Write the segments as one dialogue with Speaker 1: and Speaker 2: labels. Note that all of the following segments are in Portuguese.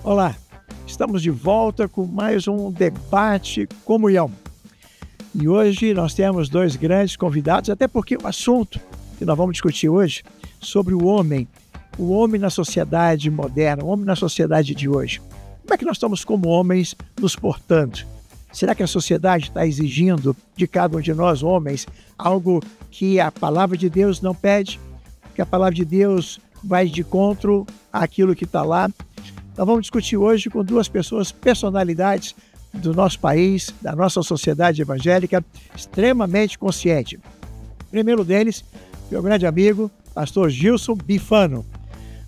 Speaker 1: Olá, estamos de volta com mais um debate comunhão. E hoje nós temos dois grandes convidados, até porque o assunto que nós vamos discutir hoje sobre o homem na sociedade moderna, o homem na sociedade de hoje. Como é que nós estamos como homens nos portando? Será que a sociedade está exigindo de cada um de nós, homens, algo que a palavra de Deus não pede? Que a palavra de Deus vai de encontro àquilo que está lá? Nós vamos discutir hoje com duas pessoas, personalidades do nosso país, da nossa sociedade evangélica, extremamente consciente. O primeiro deles, meu grande amigo, pastor Gilson Bifano.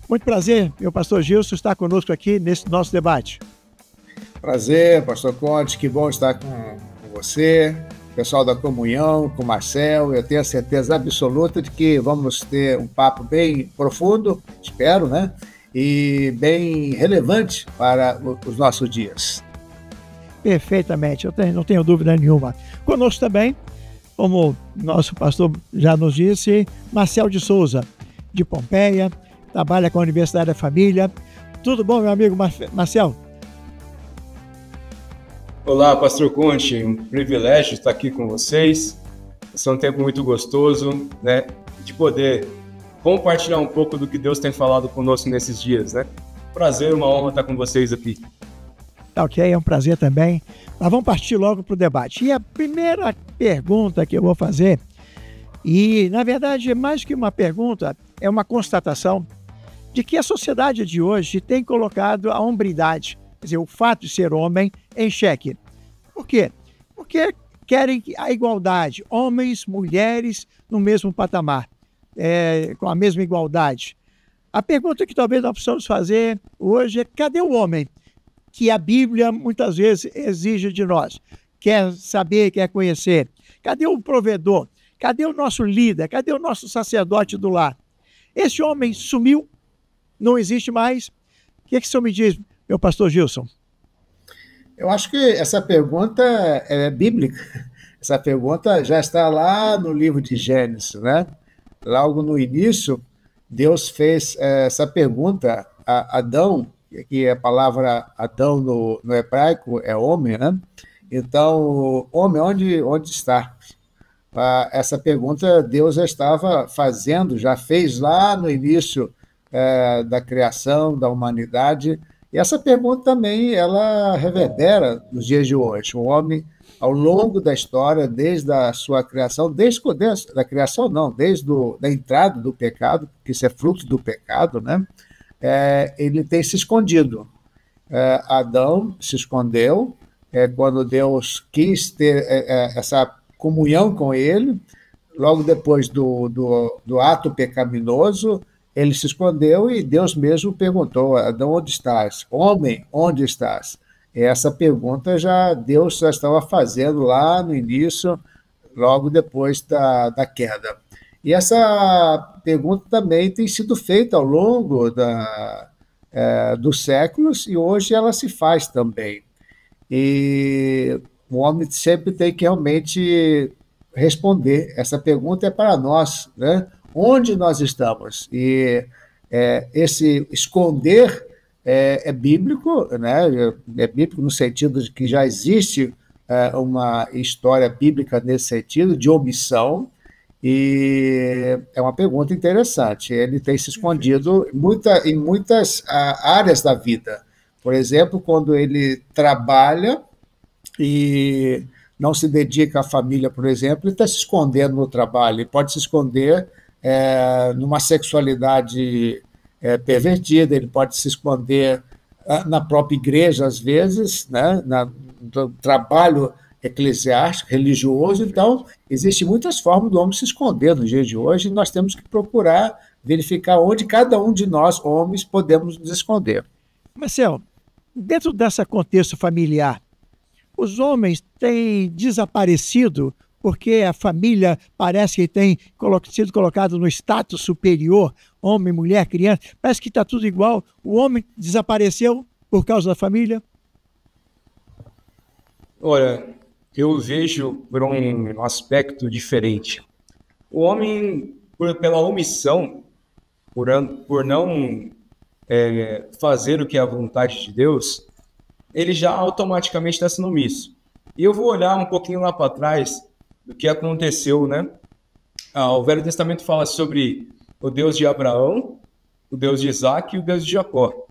Speaker 1: Muito prazer, meu pastor Gilson, estar conosco aqui nesse nosso debate.
Speaker 2: Prazer, pastor Conte, que bom estar com você, pessoal da comunhão, com o Marcel. Eu tenho a certeza absoluta de que vamos ter um papo bem profundo, espero, né? E bem relevante para os nossos dias.
Speaker 1: Perfeitamente, não tenho dúvida nenhuma. Conosco também, como nosso pastor já nos disse, Marcel de Souza, de Pompeia, trabalha com a Universidade da Família. Tudo bom, meu amigo Marcel?
Speaker 3: Olá, pastor Conte, um privilégio estar aqui com vocês. Esse é um tempo muito gostoso, né, de poder compartilhar um pouco do que Deus tem falado conosco nesses dias, né? Prazer, uma honra estar com vocês aqui.
Speaker 1: Ok, é um prazer também. Mas vamos partir logo para o debate. E a primeira pergunta que eu vou fazer, e na verdade é mais que uma pergunta, é uma constatação de que a sociedade de hoje tem colocado a hombridade, quer dizer, o fato de ser homem, em xeque. Por quê? Porque querem a igualdade, homens, mulheres no mesmo patamar. Com a mesma igualdade. A pergunta que talvez nós precisamos fazer hoje é: cadê o homem que a Bíblia muitas vezes exige de nós? Quer saber, quer conhecer? Cadê o provedor? Cadê o nosso líder? Cadê o nosso sacerdote do lar? Esse homem sumiu, não existe mais. O que o senhor me diz, meu pastor Gilson?
Speaker 2: Eu acho que essa pergunta é bíblica. Essa pergunta já está lá no livro de Gênesis, né? Logo no início, Deus fez essa pergunta a Adão, que a palavra Adão no hebraico é homem, né? Então, homem, onde está? Essa pergunta Deus já estava fazendo, já fez lá no início da criação, da humanidade. E essa pergunta também, ela reverbera nos dias de hoje. O homem, ao longo da história, desde a sua criação, desde a entrada do pecado, que isso é fruto do pecado, né? Ele tem se escondido. Adão se escondeu quando Deus quis ter essa comunhão com ele. Logo depois do ato pecaminoso, ele se escondeu e Deus mesmo perguntou: Adão, onde estás? Homem, onde estás? Essa pergunta Deus já estava fazendo lá no início, logo depois da queda. E essa pergunta também tem sido feita ao longo dos séculos, e hoje ela se faz também. E o homem sempre tem que realmente responder. Essa pergunta é para nós, né? Onde nós estamos? E esse esconder é bíblico, né? É bíblico no sentido de que já existe uma história bíblica nesse sentido, de omissão, e é uma pergunta interessante. Ele tem se escondido em muitas áreas da vida. Por exemplo, quando ele trabalha e não se dedica à família, por exemplo, ele está se escondendo no trabalho. Ele pode se esconder numa sexualidade pervertida, ele pode se esconder na própria igreja, às vezes, né, no trabalho eclesiástico, religioso. Então, existem muitas formas do homem se esconder no dia de hoje, e nós temos que procurar verificar onde cada um de nós, homens, podemos nos esconder.
Speaker 1: Marcel, dentro desse contexto familiar, os homens têm desaparecido porque a família parece que tem sido colocado no status superior, homem, mulher, criança, parece que está tudo igual. O homem desapareceu por causa da família?
Speaker 3: Olha, eu vejo por um aspecto diferente. O homem, pela omissão, por não fazer o que é a vontade de Deus, ele já automaticamente está sendo omisso. E eu vou olhar um pouquinho lá para trás do que aconteceu, né? O Velho Testamento fala sobre o Deus de Abraão, o Deus de Isaac e o Deus de Jacó.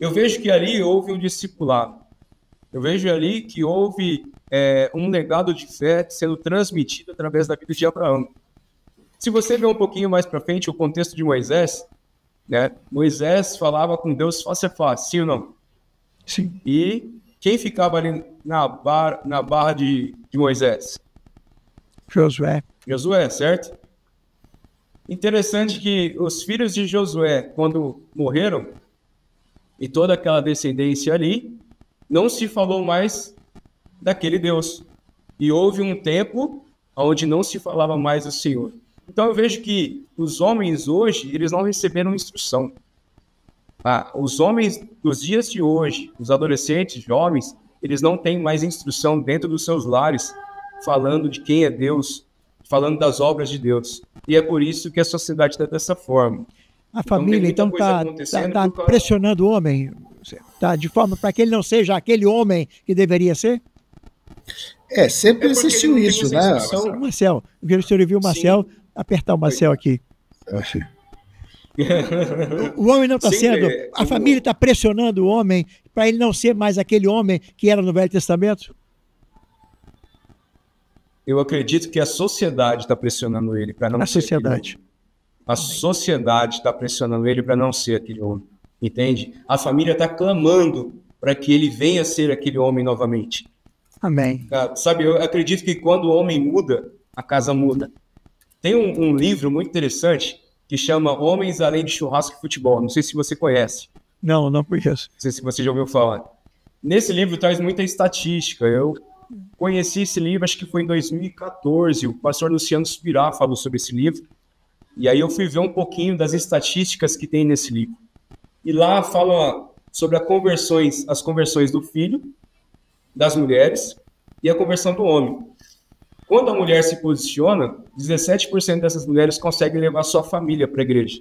Speaker 3: Eu vejo que ali houve um discipulado. Eu vejo ali que houve um legado de fé sendo transmitido através da vida de Abraão. Se você ver um pouquinho mais para frente o contexto de Moisés, né? Moisés falava com Deus face a face, sim ou não?
Speaker 1: Sim.
Speaker 3: E quem ficava ali na barra de Moisés?
Speaker 1: Josué.
Speaker 3: Josué, certo? Interessante que os filhos de Josué, quando morreram, e toda aquela descendência ali, não se falou mais daquele Deus. E houve um tempo onde não se falava mais do Senhor. Então eu vejo que os homens hoje, eles não receberam instrução. Os homens dos dias de hoje, os adolescentes, jovens, eles não têm mais instrução dentro dos seus lares, falando de quem é Deus, falando das obras de Deus. E é por isso que a sociedade está dessa forma.
Speaker 1: A família, então, está pressionando o homem, tá, de forma para que ele não seja aquele homem que deveria ser?
Speaker 2: Sempre existiu isso, né?
Speaker 1: Marcel, o senhor viu o Marcel apertar o Marcel aqui. O homem não está sendo... A família está pressionando o homem para ele não ser mais aquele homem que era no Velho Testamento?
Speaker 3: Eu acredito que a sociedade está pressionando ele para não ser. A sociedade. A sociedade está pressionando ele para não ser aquele homem. Entende? A família está clamando para que ele venha ser aquele homem novamente.
Speaker 1: Amém.
Speaker 3: Sabe, eu acredito que quando o homem muda, a casa muda. Tem um livro muito interessante que chama Homens Além de Churrasco e Futebol. Não sei se você conhece.
Speaker 1: Não conheço.
Speaker 3: Não sei se você já ouviu falar. Nesse livro traz muita estatística. Eu conheci esse livro, acho que foi em 2014. O pastor Luciano Subirá falou sobre esse livro. E aí eu fui ver um pouquinho das estatísticas que tem nesse livro. E lá fala sobre as conversões do filho, das mulheres e a conversão do homem. Quando a mulher se posiciona, 17% dessas mulheres conseguem levar sua família para a igreja.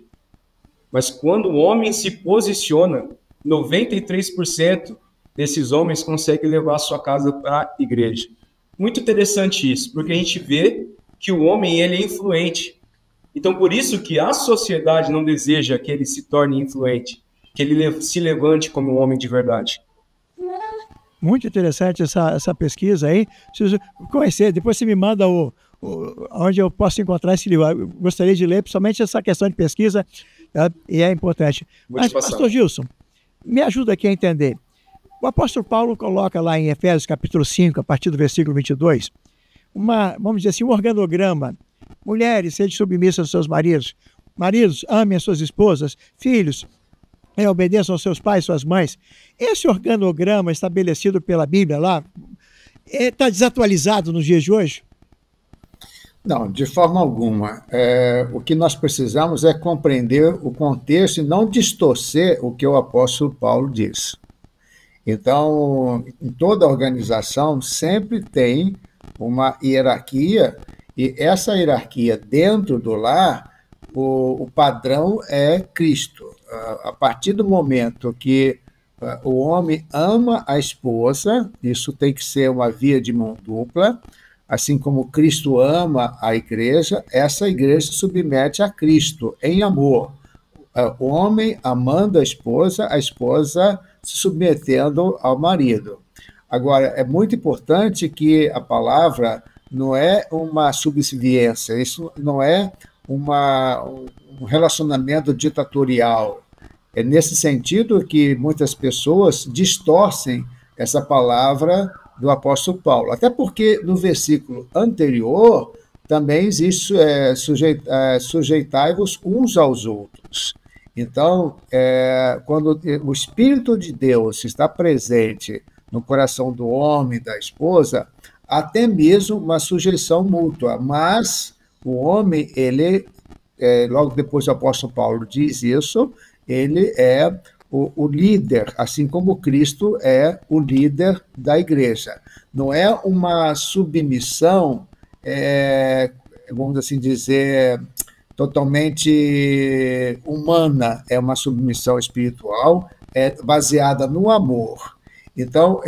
Speaker 3: Mas quando o homem se posiciona, 93% desses homens conseguem levar sua casa para a igreja. Muito interessante isso, porque a gente vê que o homem ele é influente. Então, por isso que a sociedade não deseja que ele se torne influente, que ele se levante como um homem de verdade.
Speaker 1: Muito interessante essa pesquisa aí. Preciso conhecer, depois você me manda onde eu posso encontrar esse livro. Eu gostaria de ler, principalmente essa questão de pesquisa, tá? E é importante. Mas, pastor Gilson, me ajuda aqui a entender. O apóstolo Paulo coloca lá em Efésios capítulo 5, a partir do versículo 22, vamos dizer assim, um organograma. Mulheres, sejam submissas aos seus maridos. Maridos, amem as suas esposas. Filhos, obedeçam aos seus pais e suas mães. Esse organograma estabelecido pela Bíblia lá está desatualizado nos dias de hoje?
Speaker 2: Não, de forma alguma. O que nós precisamos é compreender o contexto e não distorcer o que o apóstolo Paulo diz. Então, em toda organização sempre tem uma hierarquia, e essa hierarquia dentro do lar, o padrão é Cristo. A partir do momento que o homem ama a esposa, isso tem que ser uma via de mão dupla, assim como Cristo ama a igreja, essa igreja se submete a Cristo em amor. O homem amando a esposa se submetendo ao marido. Agora, é muito importante que a palavra não é uma subserviência, isso não é um relacionamento ditatorial. É nesse sentido que muitas pessoas distorcem essa palavra do apóstolo Paulo. Até porque no versículo anterior também existe sujeitai-vos uns aos outros. Então, quando o Espírito de Deus está presente no coração do homem e da esposa, até mesmo uma sujeição mútua. Mas o homem, ele, logo depois o apóstolo Paulo diz isso, ele é o líder, assim como Cristo é o líder da igreja. Não é uma submissão, vamos assim dizer, totalmente humana, é uma submissão espiritual, baseada no amor. Então,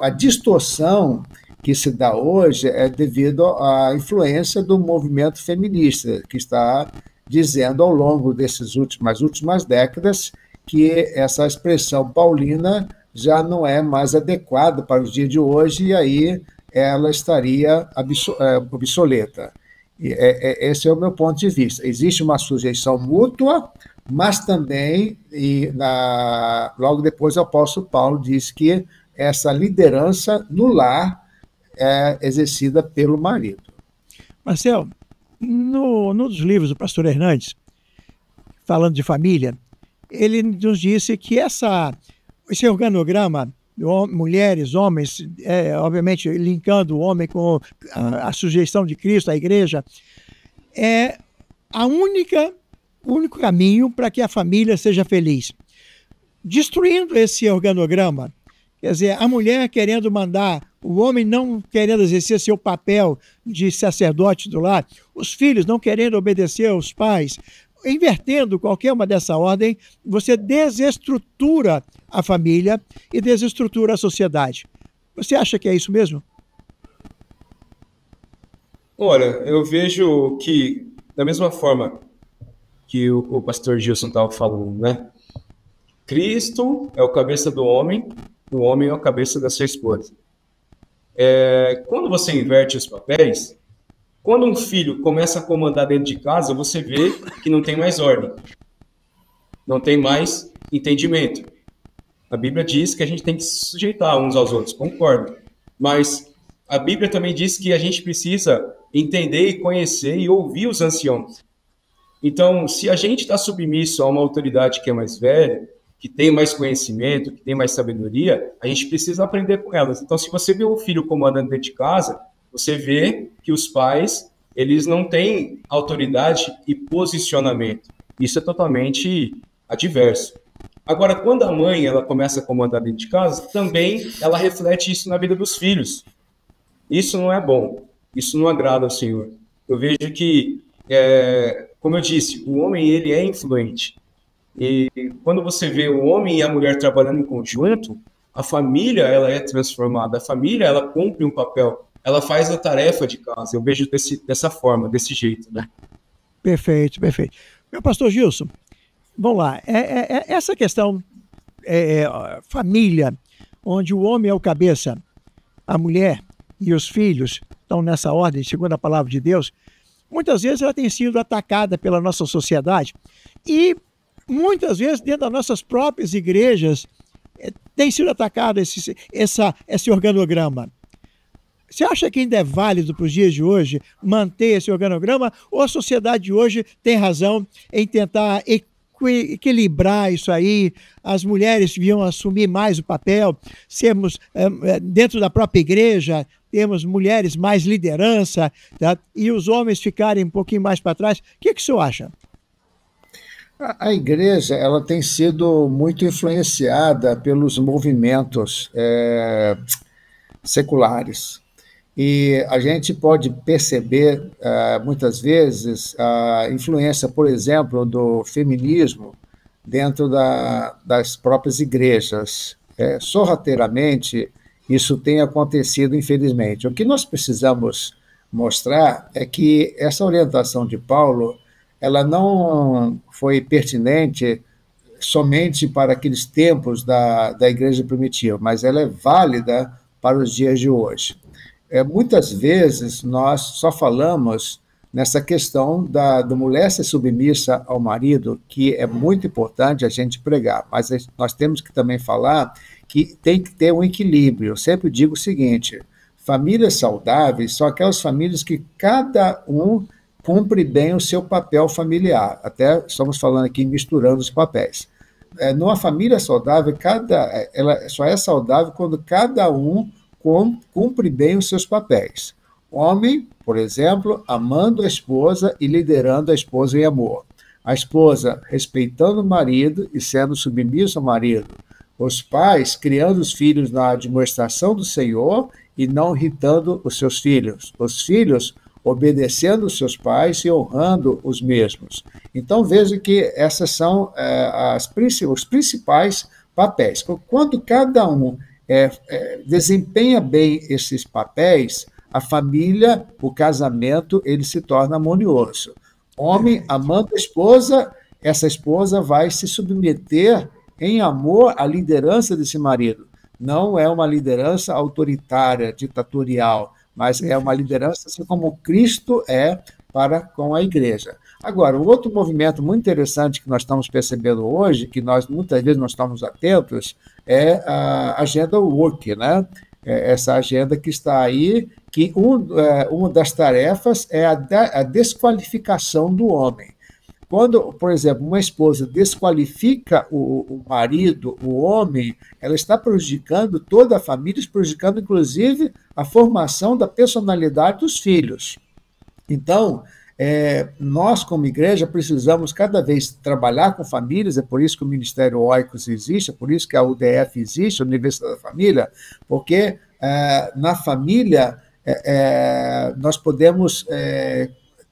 Speaker 2: a distorção que se dá hoje é devido à influência do movimento feminista, que está dizendo ao longo dessas últimas décadas que essa expressão paulina já não é mais adequada para os dias de hoje, e aí ela estaria obsoleta. Esse é o meu ponto de vista. Existe uma sujeição mútua, mas também, logo depois, o apóstolo Paulo diz que essa liderança no lar é exercida pelo marido.
Speaker 1: Marcel, num dos livros do pastor Hernandes, falando de família, ele nos disse que esse organograma, mulheres, homens, obviamente linkando o homem com a sujeição de Cristo, a igreja, é o único caminho para que a família seja feliz. Destruindo esse organograma, quer dizer, a mulher querendo mandar, o homem não querendo exercer seu papel de sacerdote do lar, os filhos não querendo obedecer aos pais, invertendo qualquer uma dessa ordem, você desestrutura a família e desestrutura a sociedade. Você acha que é isso mesmo?
Speaker 3: Olha, eu vejo que, da mesma forma que o pastor Gilson estava falando, né? Cristo é o cabeça do homem é o cabeça da sua esposa. Quando você inverte os papéis, quando um filho começa a comandar dentro de casa, você vê que não tem mais ordem, não tem mais entendimento. A Bíblia diz que a gente tem que se sujeitar uns aos outros, concordo. Mas a Bíblia também diz que a gente precisa entender e conhecer e ouvir os anciãos. Então, se a gente está submisso a uma autoridade que é mais velha, que tem mais conhecimento, que tem mais sabedoria, a gente precisa aprender com elas. Então, se você vê o filho comandando dentro de casa, você vê que os pais, eles não têm autoridade e posicionamento. Isso é totalmente adverso. Agora, quando a mãe ela começa a comandar dentro de casa, também ela reflete isso na vida dos filhos. Isso não é bom. Isso não agrada ao Senhor. Eu vejo que, como eu disse, o homem ele é influente. E quando você vê o homem e a mulher trabalhando em conjunto, a família ela é transformada. A família ela cumpre um papel. Ela faz a tarefa de casa. Eu vejo dessa forma, desse jeito, né?
Speaker 1: Perfeito, perfeito. Meu pastor Gilson, vamos lá. Essa questão família, onde o homem é o cabeça, a mulher e os filhos estão nessa ordem, segundo a palavra de Deus, muitas vezes ela tem sido atacada pela nossa sociedade e muitas vezes dentro das nossas próprias igrejas tem sido atacado esse organograma. Você acha que ainda é válido para os dias de hoje manter esse organograma ou a sociedade de hoje tem razão em tentar equilibrar isso aí? As mulheres deviam assumir mais o papel, sermos dentro da própria igreja, temos mulheres mais liderança, tá? E os homens ficarem um pouquinho mais para trás. O que o senhor acha?
Speaker 2: A igreja ela tem sido muito influenciada pelos movimentos seculares. E a gente pode perceber, muitas vezes, a influência, por exemplo, do feminismo dentro das próprias igrejas. Sorrateiramente, isso tem acontecido, infelizmente. O que nós precisamos mostrar é que essa orientação de Paulo ela não foi pertinente somente para aqueles tempos da igreja primitiva, mas ela é válida para os dias de hoje. Muitas vezes nós só falamos nessa questão da mulher ser submissa ao marido, que é muito importante a gente pregar, mas nós temos que também falar que tem que ter um equilíbrio. Eu sempre digo o seguinte: famílias saudáveis são aquelas famílias que cada um cumpre bem o seu papel familiar. Até estamos falando aqui misturando os papéis. Numa família saudável, ela só é saudável quando cada um cumpre bem os seus papéis. Homem, por exemplo, amando a esposa e liderando a esposa em amor. A esposa respeitando o marido e sendo submissa ao marido. Os pais criando os filhos na admoestação do Senhor e não irritando os seus filhos. Os filhos obedecendo os seus pais e honrando os mesmos. Então, veja que essas são os principais papéis. Quando cada um desempenha bem esses papéis, a família, o casamento, ele se torna harmonioso. Homem amando a esposa, essa esposa vai se submeter em amor à liderança desse marido. Não é uma liderança autoritária, ditatorial, mas é uma liderança assim como Cristo é para com a igreja. Agora, um outro movimento muito interessante que nós estamos percebendo hoje, que nós muitas vezes não estamos atentos, é a agenda woke, né? Essa agenda que está aí, que uma das tarefas é a desqualificação do homem. Quando, por exemplo, uma esposa desqualifica o marido, o homem, ela está prejudicando toda a família, prejudicando inclusive a formação da personalidade dos filhos. Então, nós, como igreja, precisamos cada vez trabalhar com famílias, é por isso que o Ministério Oikos existe, é por isso que a UDF existe, a Universidade da Família, porque na família nós podemos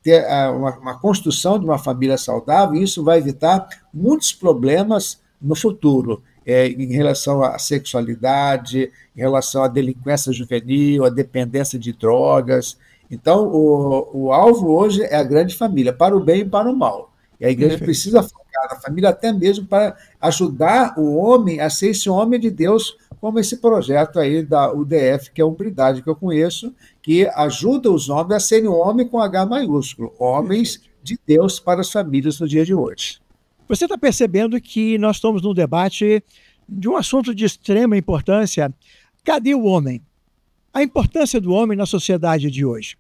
Speaker 2: ter uma construção de uma família saudável, e isso vai evitar muitos problemas no futuro, em relação à sexualidade, em relação à delinquência juvenil, à dependência de drogas. Então, o alvo hoje é a grande família, para o bem e para o mal. E a igreja precisa focar na família até mesmo para ajudar o homem a ser esse homem de Deus, como esse projeto aí da UDF, que é a Umbridade que eu conheço, que ajuda os homens a serem homem com H maiúsculo, homens de Deus para as famílias no dia de hoje.
Speaker 1: Você está percebendo que nós estamos num debate de um assunto de extrema importância. Cadê o homem? A importância do homem na sociedade de hoje.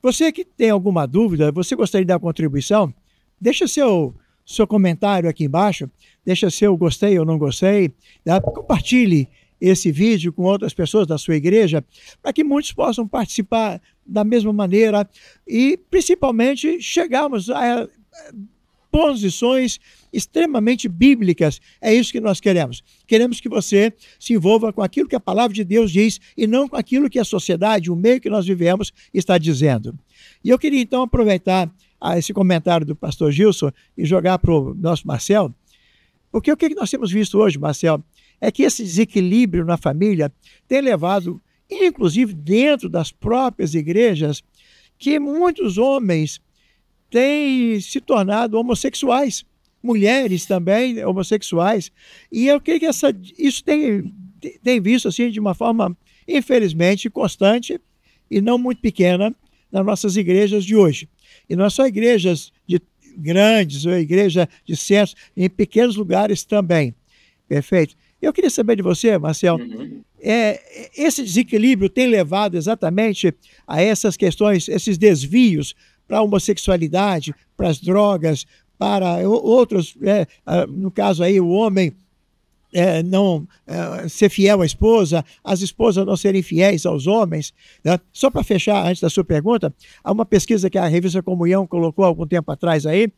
Speaker 1: Você que tem alguma dúvida, você gostaria de dar uma contribuição? Deixa seu comentário aqui embaixo, deixa seu gostei ou não gostei, né? Compartilhe esse vídeo com outras pessoas da sua igreja, para que muitos possam participar da mesma maneira e, principalmente, chegarmos a posições extremamente bíblicas. É isso que nós queremos. Queremos que você se envolva com aquilo que a palavra de Deus diz e não com aquilo que a sociedade, o meio que nós vivemos, está dizendo. E eu queria, então, aproveitar esse comentário do pastor Gilson e jogar para o nosso Marcel, porque o que nós temos visto hoje, Marcel, é que esse desequilíbrio na família tem levado, inclusive dentro das próprias igrejas, que muitos homens têm se tornado homossexuais, mulheres também homossexuais, e eu creio que isso tem visto assim de uma forma, infelizmente, constante e não muito pequena nas nossas igrejas de hoje. E não é só igrejas grandes, ou igreja de centros, em pequenos lugares também. Perfeito? Eu queria saber de você, Marcel, esse desequilíbrio tem levado exatamente a essas questões, esses desvios para a homossexualidade, para as drogas, para outros, no caso aí o homem não ser fiel à esposa, as esposas não serem fiéis aos homens, né? Só para fechar, antes da sua pergunta, há uma pesquisa que a revista Comunhão colocou há algum tempo atrás aí,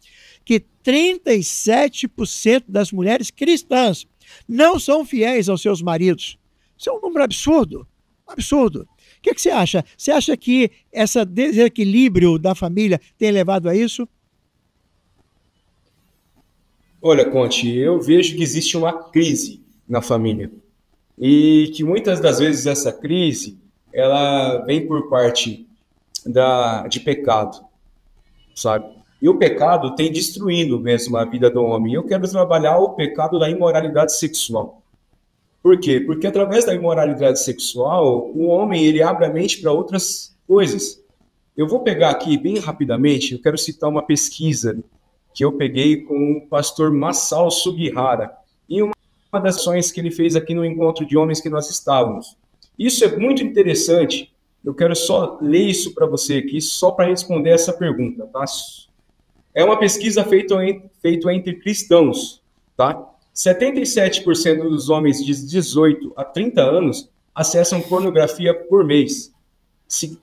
Speaker 1: que 37% das mulheres cristãs não são fiéis aos seus maridos. Isso é um número absurdo, absurdo. O que você acha? Você acha que esse desequilíbrio da família tem levado a isso?
Speaker 3: Olha, Conte, eu vejo que existe uma crise na família e que muitas das vezes essa crise ela vem por parte de pecado, sabe? E o pecado tem destruído mesmo a vida do homem. Eu quero trabalhar o pecado da imoralidade sexual. Por quê? Porque através da imoralidade sexual, o homem ele abre a mente para outras coisas. Eu vou pegar aqui bem rapidamente, eu quero citar uma pesquisa que eu peguei com o pastor Masao Sugihara, em uma das ações que ele fez aqui no encontro de homens que nós estávamos. Isso é muito interessante, eu quero só ler isso para você aqui, só para responder essa pergunta, tá? É uma pesquisa feita entre cristãos, tá? 77% dos homens de 18 a 30 anos acessam pornografia por mês,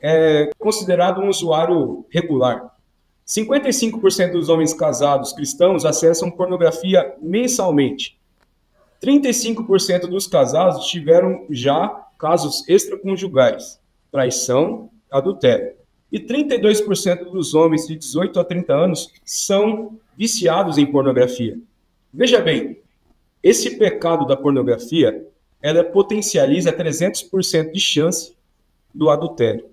Speaker 3: é considerado um usuário regular. 55% dos homens casados cristãos acessam pornografia mensalmente. 35% dos casados tiveram já casos extraconjugais, traição, adultério. E 32% dos homens de 18 a 30 anos são viciados em pornografia. Veja bem, esse pecado da pornografia, ela potencializa 300% de chance do adultério.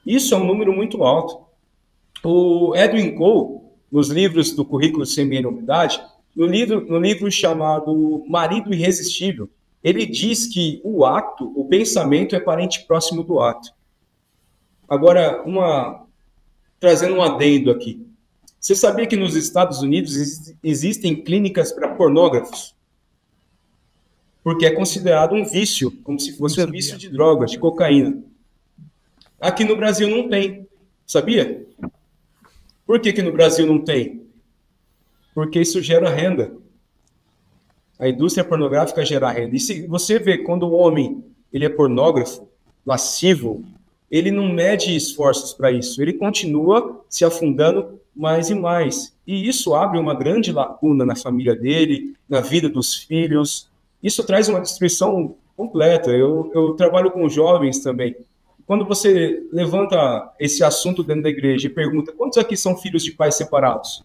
Speaker 3: Isso é um número muito alto. O Edwin Cole, nos livros do Currículo Semi-Unidade, no livro chamado Marido Irresistível, ele diz que o pensamento é parente próximo do ato. Agora, trazendo um adendo aqui. Você sabia que nos Estados Unidos existem clínicas para pornógrafos? Porque é considerado um vício, como se fosse um vício de drogas, de cocaína. Aqui no Brasil não tem, sabia? Por que no Brasil não tem? Porque isso gera renda. A indústria pornográfica gera renda. E se você vê, quando o homem ele é pornógrafo, lascivo, ele não mede esforços para isso. Ele continua se afundando mais e mais. E isso abre uma grande lacuna na família dele, na vida dos filhos. Isso traz uma destruição completa. Eu trabalho com jovens também. Quando você levanta esse assunto dentro da igreja e pergunta quantos aqui são filhos de pais separados?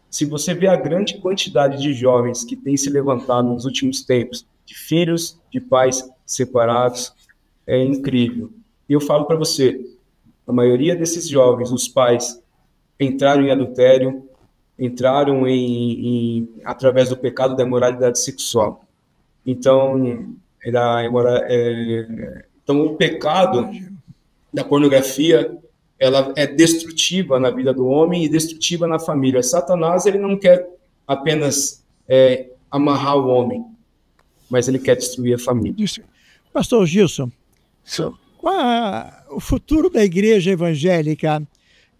Speaker 3: Se você vê a grande quantidade de jovens que têm se levantado nos últimos tempos, de filhos de pais separados, é incrível. E eu falo para você, a maioria desses jovens, os pais, entraram em adultério, entraram através do pecado da imoralidade sexual. Então, o pecado da pornografia, ela é destrutiva na vida do homem e destrutiva na família. Satanás, ele não quer apenas amarrar o homem, mas ele quer destruir a família.
Speaker 1: Pastor Gilson, qual é o futuro da igreja evangélica,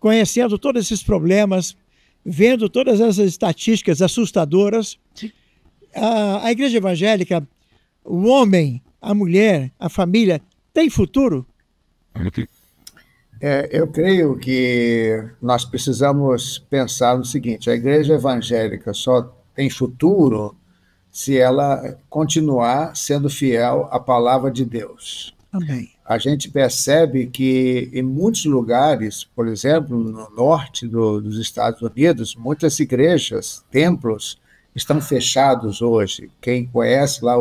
Speaker 1: conhecendo todos esses problemas, vendo todas essas estatísticas assustadoras? A igreja evangélica, o homem, a mulher, a família, tem futuro?
Speaker 2: Eu creio que nós precisamos pensar no seguinte: a igreja evangélica só tem futuro se ela continuar sendo fiel à palavra de Deus.
Speaker 1: Amém.
Speaker 2: A gente percebe que em muitos lugares, por exemplo, no norte dos Estados Unidos, muitas igrejas, templos, estão fechados hoje. Quem conhece lá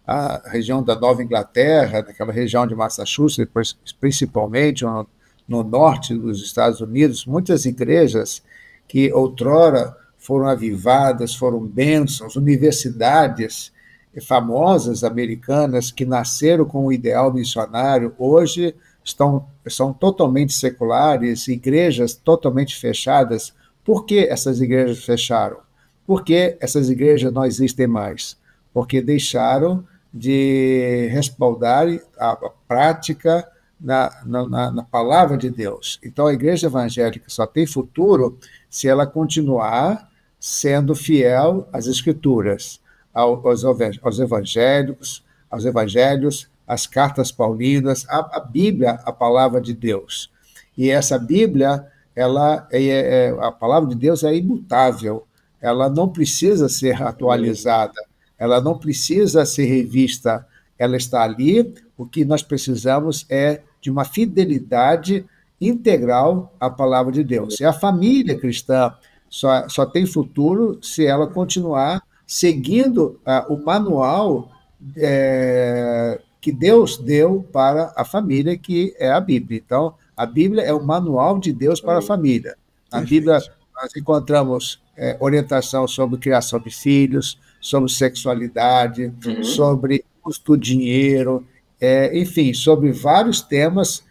Speaker 2: a região da Nova Inglaterra, naquela região de Massachusetts, principalmente no norte dos Estados Unidos, muitas igrejas que outrora foram avivadas, foram bênçãos, universidades famosas americanas que nasceram com o ideal missionário, hoje são totalmente seculares, igrejas totalmente fechadas. Por que essas igrejas fecharam? Por que essas igrejas não existem mais? Porque deixaram de respaldar a prática na palavra de Deus. Então, a igreja evangélica só tem futuro se ela continuar sendo fiel às Escrituras, aos evangelhos, às cartas paulinas, a Bíblia, a palavra de Deus. E essa Bíblia, a palavra de Deus é imutável, ela não precisa ser atualizada, ela não precisa ser revista, ela está ali. O que nós precisamos é de uma fidelidade integral à palavra de Deus. E a família cristã só tem futuro se ela continuar seguindo o manual que Deus deu para a família, que é a Bíblia. Então, a Bíblia é o manual de Deus para a família. Na Bíblia, nós encontramos orientação sobre criação de filhos, sobre sexualidade, sobre custo do dinheiro, enfim, sobre vários temas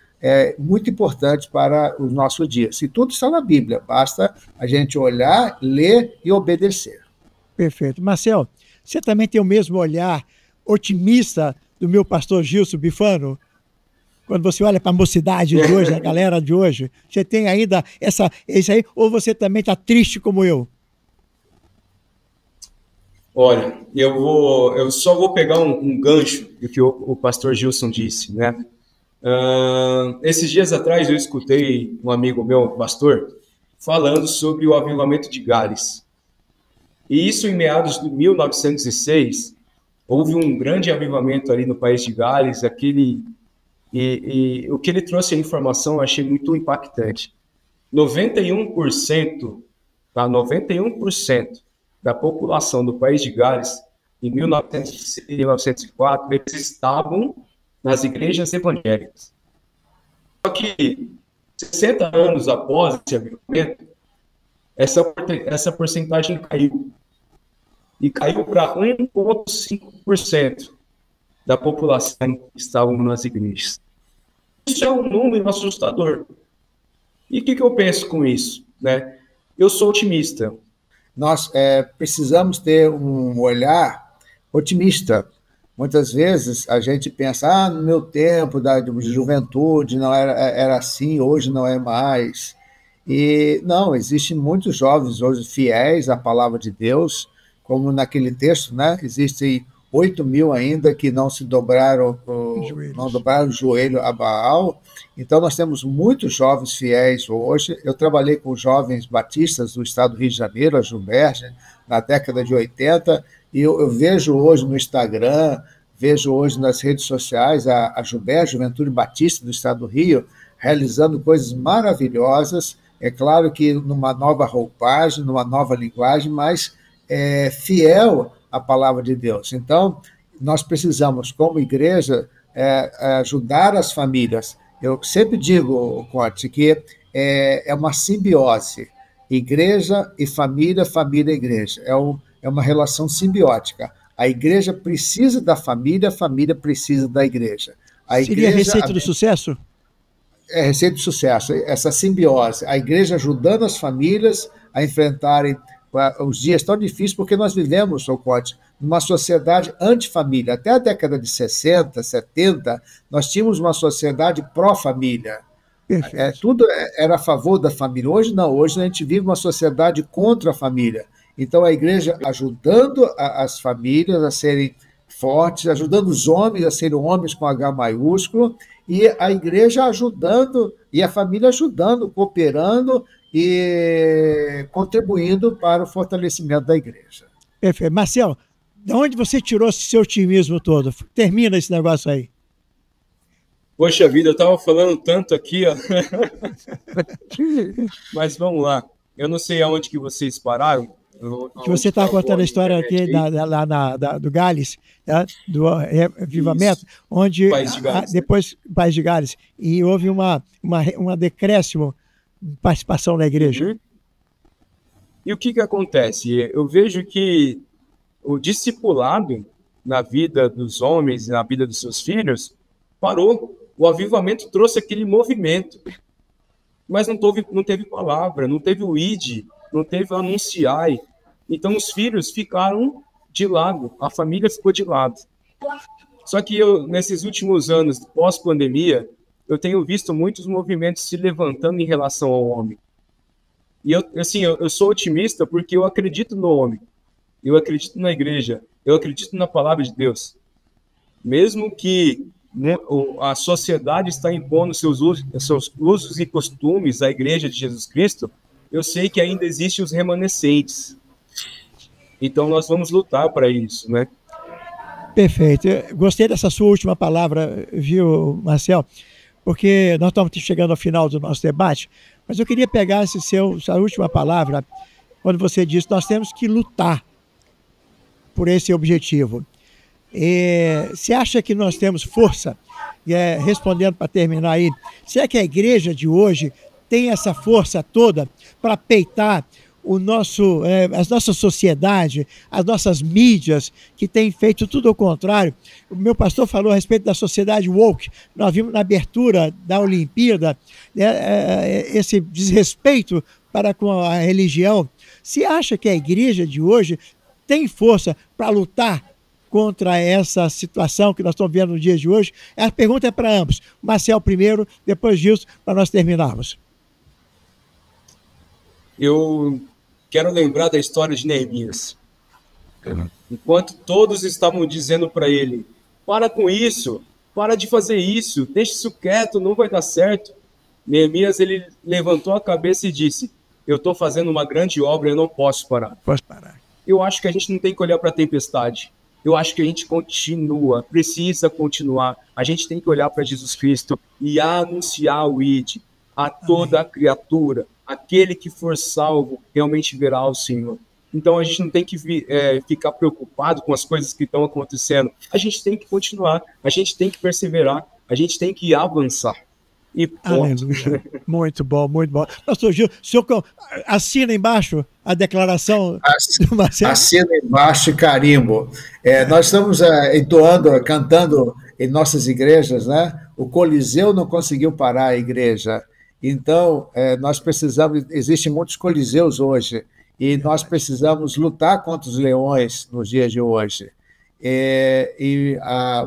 Speaker 2: muito importantes para os nossos dias. E tudo está na Bíblia, basta a gente olhar, ler e obedecer.
Speaker 1: Perfeito. Marcel, você também tem o mesmo olhar otimista do meu pastor Gilson Bifano? Quando você olha para a mocidade de hoje, a galera de hoje, você tem ainda isso aí, ou você também está triste como eu?
Speaker 3: Olha, eu só vou pegar um gancho do que o pastor Gilson disse, né? Esses dias atrás eu escutei um amigo meu, pastor, falando sobre o avivamento de Gales. E isso em meados de 1906, houve um grande avivamento ali no país de Gales, aquele E o que ele trouxe a informação eu achei muito impactante. 91%, tá? 91% da população do país de Gales, em 1904, eles estavam nas igrejas evangélicas. Só que 60 anos após esse avivamento, essa porcentagem caiu. E caiu para 1,5% da população que estavam nas igrejas. Isso é um número assustador. E o que eu penso com isso, né? Eu sou otimista.
Speaker 2: Nós precisamos ter um olhar otimista. Muitas vezes a gente pensa, no meu tempo da juventude não era assim, hoje não é mais. E não, existem muitos jovens hoje fiéis à palavra de Deus, como naquele texto, né? Existem 8.000 ainda que não se dobraram, não dobraram o joelho a Baal. Então nós temos muitos jovens fiéis hoje. Eu trabalhei com jovens batistas do estado do Rio de Janeiro, a Juberge, na década de 80, e eu vejo hoje no Instagram, vejo hoje nas redes sociais a Juberge, Juventude Batista do estado do Rio, realizando coisas maravilhosas, é claro que numa nova roupagem, numa nova linguagem, mas fiel à palavra de Deus. Então, nós precisamos, como igreja, ajudar as famílias. Eu sempre digo, Corte, que é uma simbiose, igreja e família, família e igreja. É uma relação simbiótica. A igreja precisa da família, a família precisa da igreja.
Speaker 1: Seria a receita do sucesso?
Speaker 2: É receita do sucesso, essa simbiose. A igreja ajudando as famílias a enfrentarem os dias tão difíceis, porque nós vivemos, Socote, numa sociedade antifamília. Até a década de 60, 70, nós tínhamos uma sociedade pró-família. Tudo era a favor da família. Hoje não, hoje a gente vive uma sociedade contra a família. Então a igreja ajudando as famílias a serem fortes, ajudando os homens a serem homens com H maiúsculo, e a igreja ajudando, e a família ajudando, cooperando e contribuindo para o fortalecimento da igreja.
Speaker 1: Perfeito. Marcelo, de onde você tirou esse seu otimismo todo? Termina esse negócio aí.
Speaker 3: Poxa vida, eu estava falando tanto aqui, ó. Mas vamos lá. Eu não sei aonde que vocês pararam.
Speaker 1: Que você estava contando a história aqui do Gales, do Avivamento, onde depois País de Gales, e houve um decréscimo de participação na igreja.
Speaker 3: Uhum. E o que acontece? Eu vejo que o discipulado na vida dos homens, na vida dos seus filhos, parou. O avivamento trouxe aquele movimento, mas não teve palavra, não teve o id, não teve o anunciai. Então os filhos ficaram de lado, a família ficou de lado. Só que nesses últimos anos, pós-pandemia, eu tenho visto muitos movimentos se levantando em relação ao homem. E eu sou otimista porque eu acredito no homem, eu acredito na igreja, eu acredito na palavra de Deus. Mesmo que a sociedade está impondo seus usos e costumes à igreja de Jesus Cristo, eu sei que ainda existem os remanescentes. Então nós vamos lutar para isso, né?
Speaker 1: Perfeito. Eu gostei dessa sua última palavra, viu, Marcel? Porque nós estamos chegando ao final do nosso debate, mas eu queria pegar essa última palavra, quando você disse nós temos que lutar por esse objetivo. Você acha que nós temos força, respondendo para terminar aí, será que a igreja de hoje tem essa força toda para peitar a nossa sociedade, as nossas mídias, que têm feito tudo ao contrário? O meu pastor falou a respeito da sociedade woke. Nós vimos na abertura da Olimpíada esse desrespeito para com a religião. Você acha que a igreja de hoje tem força para lutar contra essa situação que nós estamos vendo nos dias de hoje? A pergunta é para ambos. Marcel primeiro, depois Gilson, para nós terminarmos.
Speaker 3: Eu quero lembrar da história de Neemias. Enquanto todos estavam dizendo para ele, para com isso, para de fazer isso, deixa isso quieto, não vai dar certo. Neemias, ele levantou a cabeça e disse, eu estou fazendo uma grande obra, eu não posso parar.
Speaker 1: Posso parar.
Speaker 3: Eu acho que a gente não tem que olhar para a tempestade. Eu acho que a gente precisa continuar. A gente tem que olhar para Jesus Cristo e anunciar o ID a toda a criatura. Aquele que for salvo realmente verá o Senhor. Então a gente não tem que ficar preocupado com as coisas que estão acontecendo. A gente tem que continuar, a gente tem que perseverar, a gente tem que avançar. E
Speaker 1: aleluia. Muito bom, muito bom. Pastor Gil, o senhor assina embaixo a declaração do Marcelo?
Speaker 2: Assina embaixo e carimbo. Nós estamos entoando, cantando em nossas igrejas, né? O Coliseu não conseguiu parar a igreja. Então, nós precisamos, existem muitos coliseus hoje, e nós precisamos lutar contra os leões nos dias de hoje.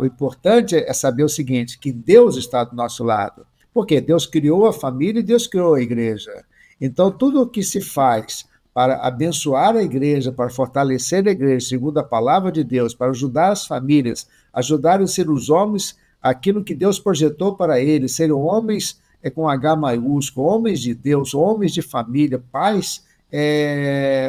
Speaker 2: O importante é saber o seguinte, que Deus está do nosso lado. Porque Deus criou a família e Deus criou a igreja. Então, tudo o que se faz para abençoar a igreja, para fortalecer a igreja, segundo a palavra de Deus, para ajudar as famílias, ajudar a ser os homens, aquilo que Deus projetou para eles, serem homens com H maiúsculo, homens de Deus, homens de família, pais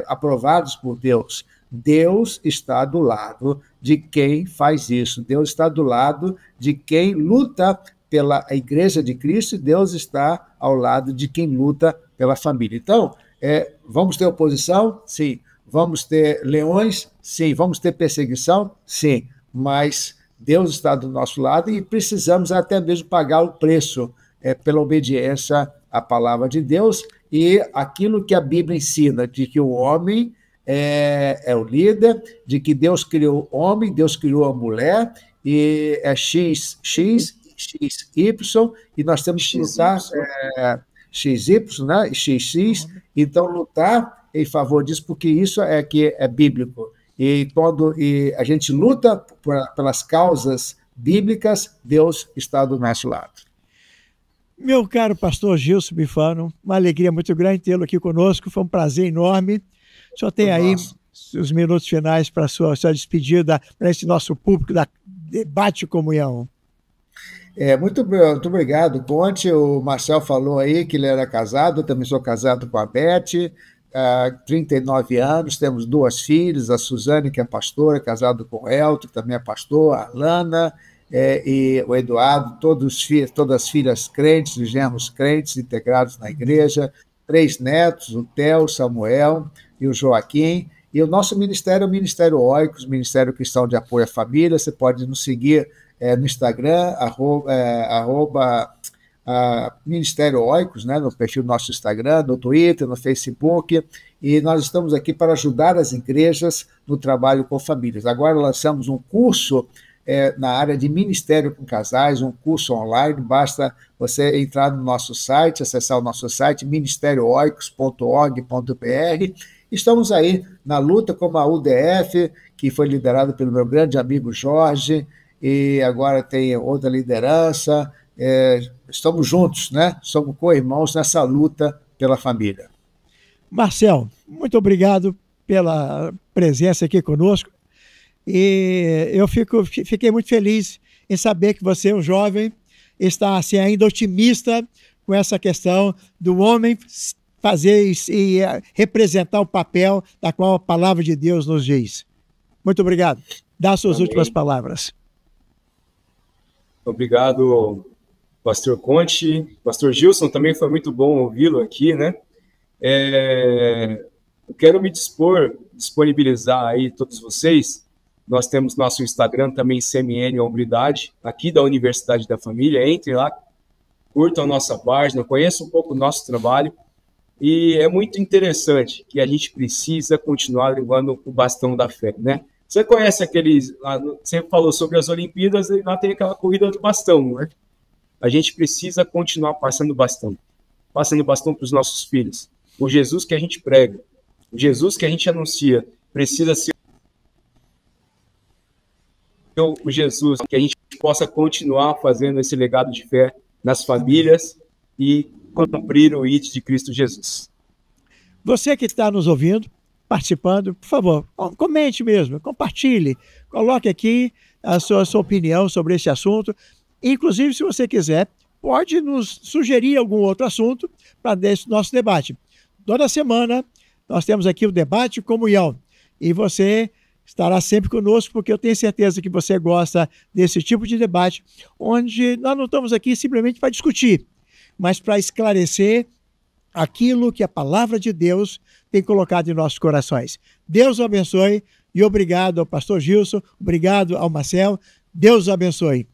Speaker 2: aprovados por Deus. Deus está do lado de quem faz isso. Deus está do lado de quem luta pela igreja de Cristo, e Deus está ao lado de quem luta pela família. Então, vamos ter oposição? Sim. Vamos ter leões? Sim. Vamos ter perseguição? Sim. Mas Deus está do nosso lado e precisamos até mesmo pagar o preço pela obediência à palavra de Deus e aquilo que a Bíblia ensina, de que o homem é o líder, de que Deus criou o homem, Deus criou a mulher, e XY, e nós temos que lutar XY, né? XX, então lutar em favor disso, porque isso que é bíblico. E a gente luta pelas causas bíblicas, Deus está do nosso lado.
Speaker 1: Meu caro pastor Gilson Bifano, uma alegria muito grande tê-lo aqui conosco, foi um prazer enorme. O senhor tem aí os minutos finais para a sua despedida, para esse nosso público da Debate e Comunhão.
Speaker 2: Muito obrigado, Conte. O Marcel falou aí que ele era casado, eu também sou casado com a Beth, 39 anos, temos 2 filhas, a Suzane, que é pastora, casado com o Elton, que também é pastor, a Lana, e o Eduardo, todas as filhas crentes, os genros crentes, integrados na igreja, 3 netos, o Theo, o Samuel e o Joaquim. E o nosso ministério é o Ministério Oicos, Ministério Cristão de Apoio à Família. Você pode nos seguir no Instagram, Ministério Oicos, né, no perfil do nosso Instagram, no Twitter, no Facebook, e nós estamos aqui para ajudar as igrejas no trabalho com famílias. Agora lançamos um curso na área de ministério com casais, um curso online, basta você entrar no nosso site, acessar o nosso site, ministeriooicos.org.br. Estamos aí na luta com a UDF, que foi liderada pelo meu grande amigo Jorge, e agora tem outra liderança. Estamos juntos, né? Somos co-irmãos nessa luta pela família.
Speaker 1: Marcel, muito obrigado pela presença aqui conosco. E eu fiquei muito feliz em saber que você, um jovem, está assim, ainda otimista com essa questão do homem fazer e representar o papel da qual a palavra de Deus nos diz. Muito obrigado. Dá as suas últimas palavras.
Speaker 3: Obrigado, pastor Conte. Pastor Gilson, também foi muito bom ouvi-lo aqui, né? Eu quero me disponibilizar aí todos vocês. Nós temos nosso Instagram também, CMN Hombridade, aqui da Universidade da Família. Entre lá, curtam a nossa página, conheçam um pouco o nosso trabalho. E é muito interessante que a gente precisa continuar levando o bastão da fé, né? Você conhece você falou sobre as Olimpíadas, e lá tem aquela corrida do bastão, né? A gente precisa continuar passando bastão para os nossos filhos. O Jesus que a gente prega, o Jesus que a gente anuncia, precisa ser o Jesus que a gente possa continuar fazendo esse legado de fé nas famílias e cumprir o ID de Cristo Jesus.
Speaker 1: Você que está nos ouvindo, participando, por favor, comente mesmo, compartilhe, coloque aqui a sua opinião sobre esse assunto. Inclusive, se você quiser, pode nos sugerir algum outro assunto para esse nosso debate. Toda semana nós temos aqui o Debate e Comunhão, e você estará sempre conosco, porque eu tenho certeza que você gosta desse tipo de debate, onde nós não estamos aqui simplesmente para discutir, mas para esclarecer aquilo que a palavra de Deus tem colocado em nossos corações. Deus o abençoe e obrigado ao pastor Gilson, obrigado ao Marcel. Deus o abençoe.